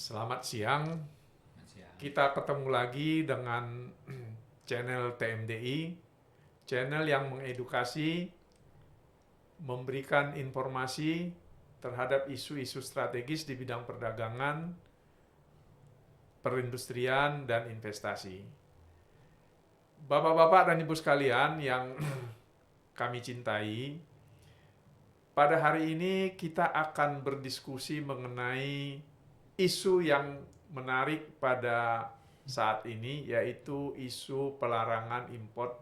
Selamat siang, Siap. kita ketemu lagi dengan channel TMDI, channel yang mengedukasi, memberikan informasi terhadap isu-isu strategis di bidang perdagangan, perindustrian, dan investasi. Bapak-bapak dan ibu sekalian yang kami cintai, pada hari ini kita akan berdiskusi mengenai isu yang menarik pada saat ini, yaitu isu pelarangan impor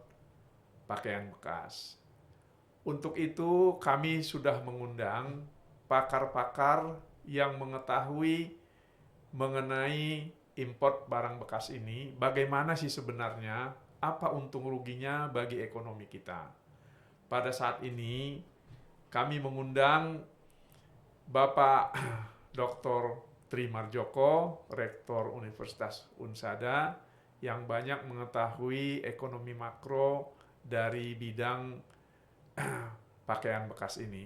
pakaian bekas. Untuk itu kami sudah mengundang pakar-pakar yang mengetahui mengenai impor barang bekas ini, bagaimana sih sebenarnya, apa untung ruginya bagi ekonomi kita. Pada saat ini kami mengundang Bapak Dr. Tri Marjoko, Rektor Universitas Unsada, yang banyak mengetahui ekonomi makro dari bidang pakaian bekas ini.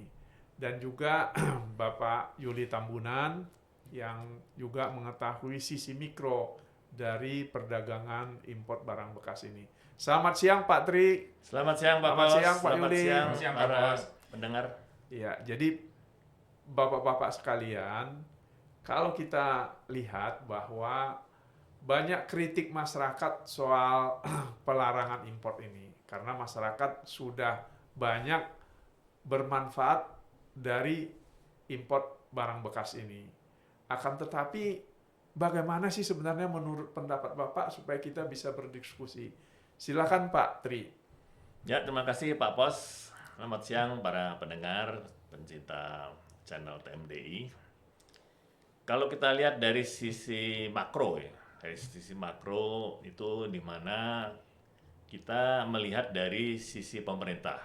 Dan juga Bapak Yuli Tambunan, yang juga mengetahui sisi mikro dari perdagangan impor barang bekas ini. Selamat siang Pak Tri. Selamat siang Pak Selamat Pos, siang Pak selamat Yuli. siang Selamat siang, Pak para Pos. pendengar. Ya, jadi Bapak-bapak sekalian, kalau kita lihat bahwa banyak kritik masyarakat soal pelarangan impor ini, karena masyarakat sudah banyak bermanfaat dari impor barang bekas ini. Akan tetapi, bagaimana sih sebenarnya menurut pendapat Bapak supaya kita bisa berdiskusi? Silakan Pak Tri. Ya, terima kasih Pak Pos. Selamat siang para pendengar, pencinta channel TMDI. Kalau kita lihat dari sisi makro ya, dari sisi makro itu di mana kita melihat dari sisi pemerintah,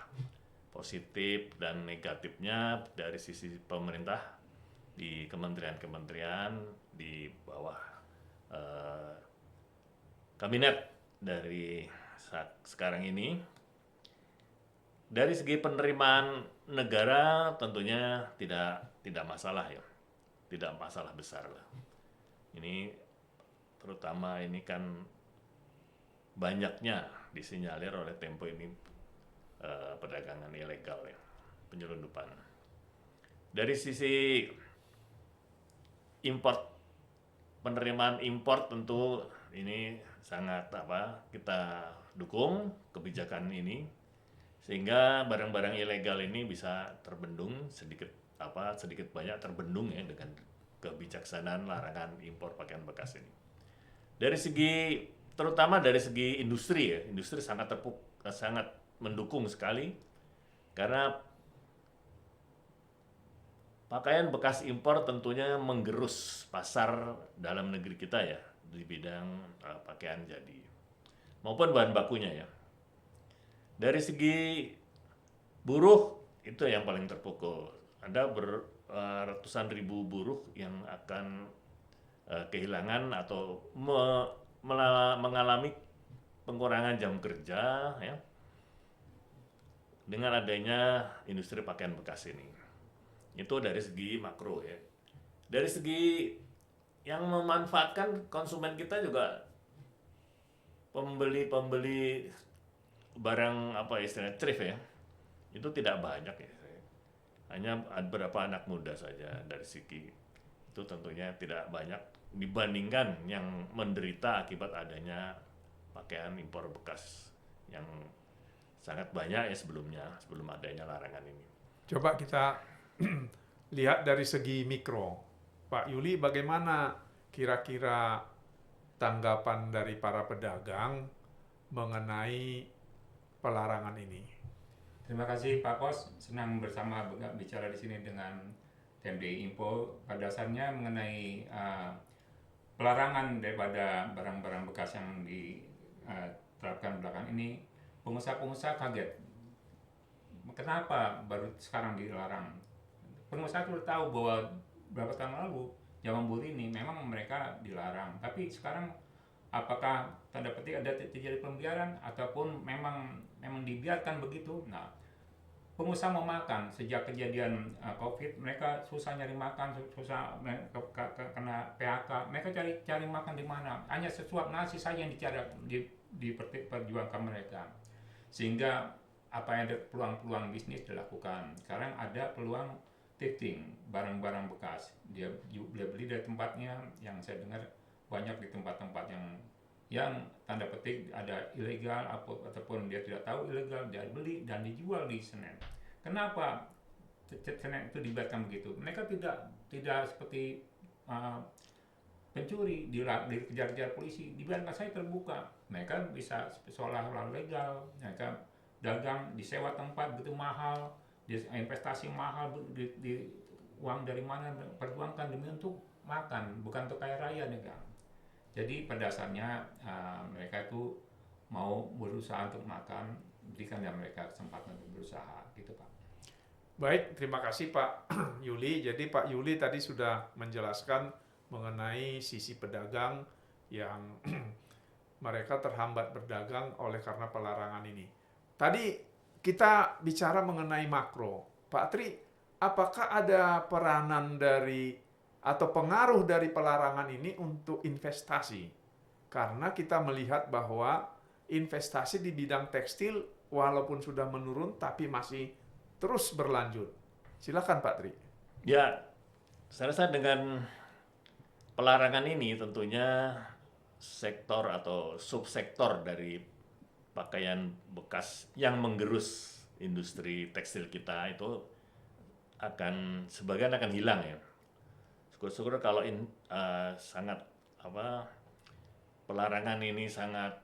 positif dan negatifnya dari sisi pemerintah di kementerian-kementerian di bawah eh, kabinet dari sekarang ini. Dari segi penerimaan negara tentunya tidak masalah ya, tidak masalah besar lah. Ini terutama ini kan banyaknya disinyalir oleh Tempo ini perdagangan ilegal ya, penyelundupan. Dari sisi import, penerimaan import tentu ini sangat kita dukung kebijakan ini sehingga barang-barang ilegal ini bisa terbendung sedikit banyak terbendung ya dengan kebijaksanaan larangan impor pakaian bekas ini. Dari segi terutama dari segi industri ya, industri sangat mendukung sekali karena pakaian bekas impor tentunya menggerus pasar dalam negeri kita ya di bidang pakaian jadi maupun bahan bakunya ya. Dari segi buruh itu yang paling terpukul. Ada ratusan ribu buruh yang akan kehilangan atau mengalami pengurangan jam kerja ya dengan adanya industri pakaian bekas ini. Itu dari segi makro ya. Dari segi yang memanfaatkan konsumen kita juga pembeli barang istilahnya thrift ya, itu tidak banyak ya. Hanya beberapa anak muda saja dari segi itu tentunya tidak banyak dibandingkan yang menderita akibat adanya pakaian impor bekas yang sangat banyak ya sebelum adanya larangan ini. Coba kita lihat dari segi mikro. Pak Yuli, bagaimana kira-kira tanggapan dari para pedagang mengenai pelarangan ini? Terima kasih Pak Pos, senang bersama bicara di sini dengan TMDI Info. Pada dasarnya mengenai pelarangan daripada barang-barang bekas yang diterapkan belakangan ini, pengusaha-pengusaha kaget. Kenapa baru sekarang dilarang? Pengusaha sudah tahu bahwa beberapa tahun lalu zaman buruh ini memang mereka dilarang, tapi sekarang apakah tanda petik ada terjadi pembiaran ataupun memang dibiarkan begitu? Nah, pengusaha mau makan. Sejak kejadian COVID, mereka susah nyari makan, susah kena PHK. Mereka cari makan di mana? Hanya sesuap nasi saja yang dicari diperjuangkan mereka. Sehingga apa yang ada peluang-peluang bisnis dilakukan. Sekarang ada peluang thrifting, barang-barang bekas. Dia beli dari tempatnya, yang saya dengar banyak di tempat-tempat yang tanda petik ada ilegal ataupun dia tidak tahu ilegal, dia beli dan dijual di Senen. Kenapa Senen itu dibiarkan begitu? Mereka tidak seperti pencuri dikejar-kejar polisi, dibiarkan saya terbuka. Mereka bisa seolah-olah legal, mereka dagang disewa tempat begitu mahal, investasi mahal, di uang dari mana perjuangkan demi untuk makan, bukan untuk kaya raya nih Kang. Jadi pada dasarnya mereka itu mau berusaha untuk makan, berikanlah mereka kesempatan untuk berusaha, gitu Pak. Baik, terima kasih Pak Yuli. Jadi Pak Yuli tadi sudah menjelaskan mengenai sisi pedagang yang mereka terhambat berdagang oleh karena pelarangan ini. Tadi kita bicara mengenai makro. Pak Tri, apakah ada peranan dari atau pengaruh dari pelarangan ini untuk investasi? Karena kita melihat bahwa investasi di bidang tekstil walaupun sudah menurun tapi masih terus berlanjut. Silakan Pak Tri. Ya, saya rasa dengan pelarangan ini tentunya sektor atau subsektor dari pakaian bekas yang menggerus industri tekstil kita itu sebagian akan hilang ya. Syukur-syukur kalau sangat pelarangan ini sangat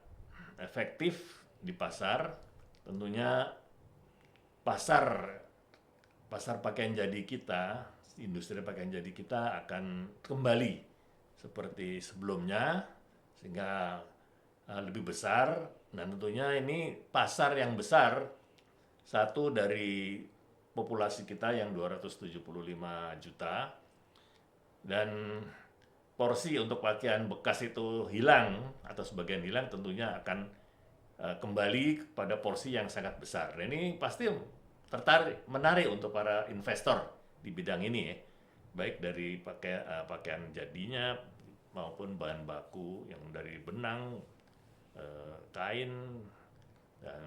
efektif di pasar, tentunya pasar pakaian jadi kita, industri pakaian jadi kita akan kembali seperti sebelumnya, sehingga lebih besar. Dan tentunya ini pasar yang besar, satu dari populasi kita yang 275 juta, dan porsi untuk pakaian bekas itu hilang atau sebagian hilang, tentunya akan kembali pada porsi yang sangat besar. Dan ini pasti menarik untuk para investor di bidang ini ya, baik dari pakaian jadinya maupun bahan baku yang dari benang, kain, dan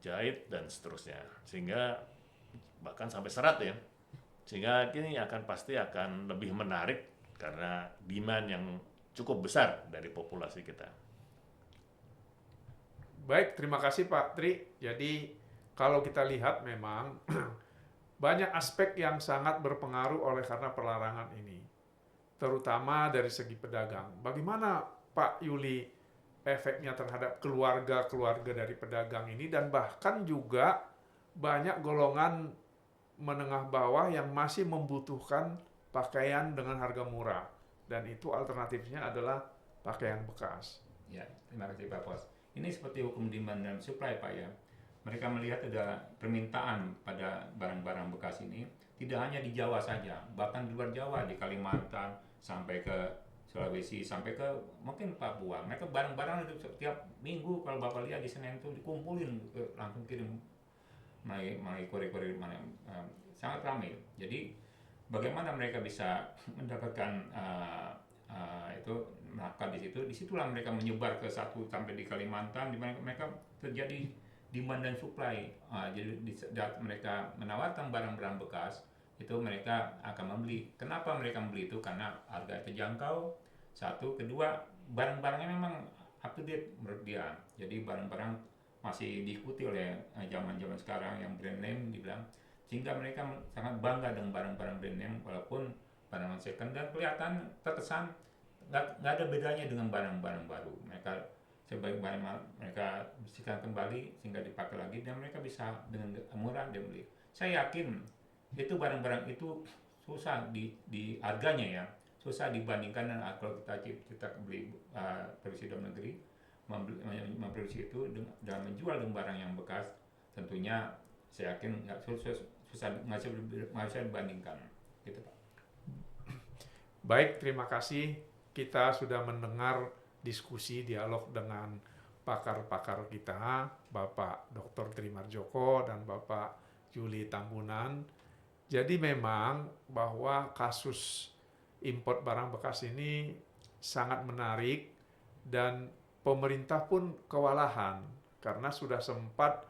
jahit, dan seterusnya. Sehingga bahkan sampai serat ya. Sehingga ini pasti akan lebih menarik karena demand yang cukup besar dari populasi kita. Baik, terima kasih Pak Tri. Jadi kalau kita lihat memang banyak aspek yang sangat berpengaruh oleh karena pelarangan ini. Terutama dari segi pedagang. Bagaimana Pak Yuli efeknya terhadap keluarga-keluarga dari pedagang ini, dan bahkan juga banyak golongan menengah bawah yang masih membutuhkan pakaian dengan harga murah, dan itu alternatifnya adalah pakaian bekas. Ya, terima kasih Pak Pos. Ini seperti hukum demand dan supply Pak ya. Mereka melihat ada permintaan pada barang-barang bekas ini tidak hanya di Jawa saja, bahkan di luar Jawa, di Kalimantan sampai ke Sulawesi, sampai ke mungkin Papua. Mereka barang-barang itu setiap minggu kalau Bapak lihat di Senen itu dikumpulin, langsung kirim melalui kurir-kurir mana, sangat ramai. Jadi bagaimana mereka bisa mendapatkan itu nafkah di situ? Disitulah mereka menyebar ke sampai di Kalimantan, di mana mereka terjadi demand dan supply. Jadi mereka menawarkan barang-barang bekas, itu mereka akan membeli. Kenapa mereka membeli itu? Karena harga terjangkau. Satu, kedua, barang-barangnya memang up to date menurut dia. Jadi barang-barang masih diikuti oleh zaman-zaman sekarang yang brand name dibilang, sehingga mereka sangat bangga dengan barang-barang brand name walaupun barang second, dan kelihatan terkesan nggak ada bedanya dengan barang-barang baru. Sebaik barang mereka bersihkan kembali sehingga dipakai lagi, dan mereka bisa dengan murah dia beli. Saya yakin itu barang-barang itu susah di harganya ya, susah dibandingkan dengan kalau kita beli produksi dalam negeri, memproduksi itu dan menjual dengan barang yang bekas, tentunya saya yakin nggak bisa dibandingkan, gitu Pak. Baik, terima kasih. Kita sudah mendengar diskusi dialog dengan pakar-pakar kita, Bapak Dr. Trimarjoko dan Bapak Juli Tambunan. Jadi memang bahwa kasus impor barang bekas ini sangat menarik dan pemerintah pun kewalahan karena sudah sempat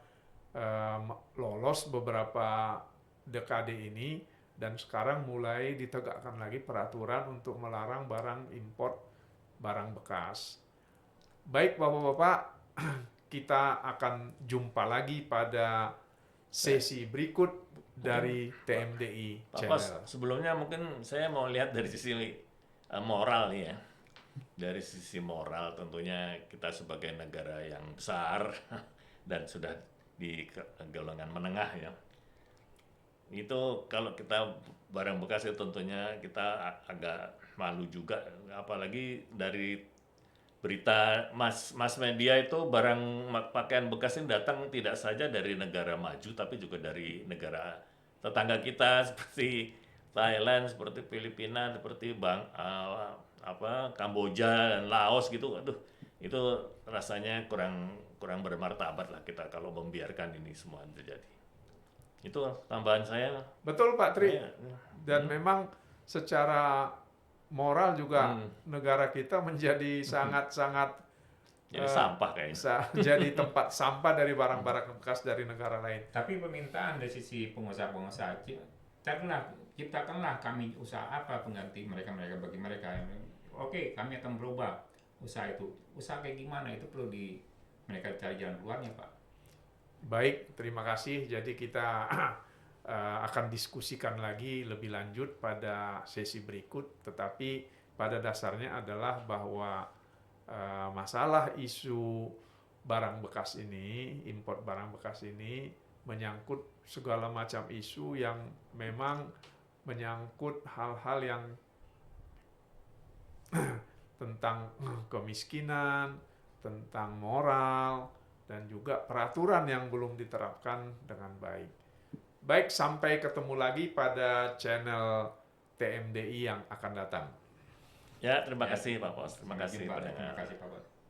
lolos beberapa dekade ini dan sekarang mulai ditegakkan lagi peraturan untuk melarang barang impor barang bekas. Baik Bapak-Bapak, kita akan jumpa lagi pada sesi berikut dari TMDI Pak Pos, Channel. sebelumnya mungkin saya mau lihat dari sisi moral nih ya. Dari sisi moral tentunya kita sebagai negara yang besar dan sudah di golongan menengah ya. Itu kalau kita barang bekas itu tentunya kita agak malu juga, apalagi dari berita mass media itu barang pakaian bekas ini datang tidak saja dari negara maju tapi juga dari negara tetangga kita seperti Thailand, seperti Filipina, seperti Kamboja dan Laos gitu. Aduh, itu rasanya kurang bermartabat lah kita kalau membiarkan ini semua terjadi. Itu tambahan saya. Betul Pak Tri. Ya. Dan memang secara moral juga negara kita menjadi sangat-sangat Jadi sampah kayaknya. jadi tempat sampah dari barang-barang bekas dari negara lain. Tapi permintaan dari sisi pengusaha-pengusaha, ciptakanlah kami usaha apa pengganti mereka bagi mereka. Oke, kami akan berubah usaha itu. Usaha kayak gimana itu perlu mereka cari jalan keluarnya, Pak. Baik, terima kasih. Jadi kita akan diskusikan lagi lebih lanjut pada sesi berikut. Tetapi pada dasarnya adalah bahwa masalah isu barang bekas ini, impor barang bekas ini menyangkut segala macam isu yang memang menyangkut hal-hal yang tentang kemiskinan, tentang moral, dan juga peraturan yang belum diterapkan dengan baik. Baik, sampai ketemu lagi pada channel TMDI yang akan datang. Ya, terima kasih Pak Pos. Terima kasih. Terima kasih Pak Bos.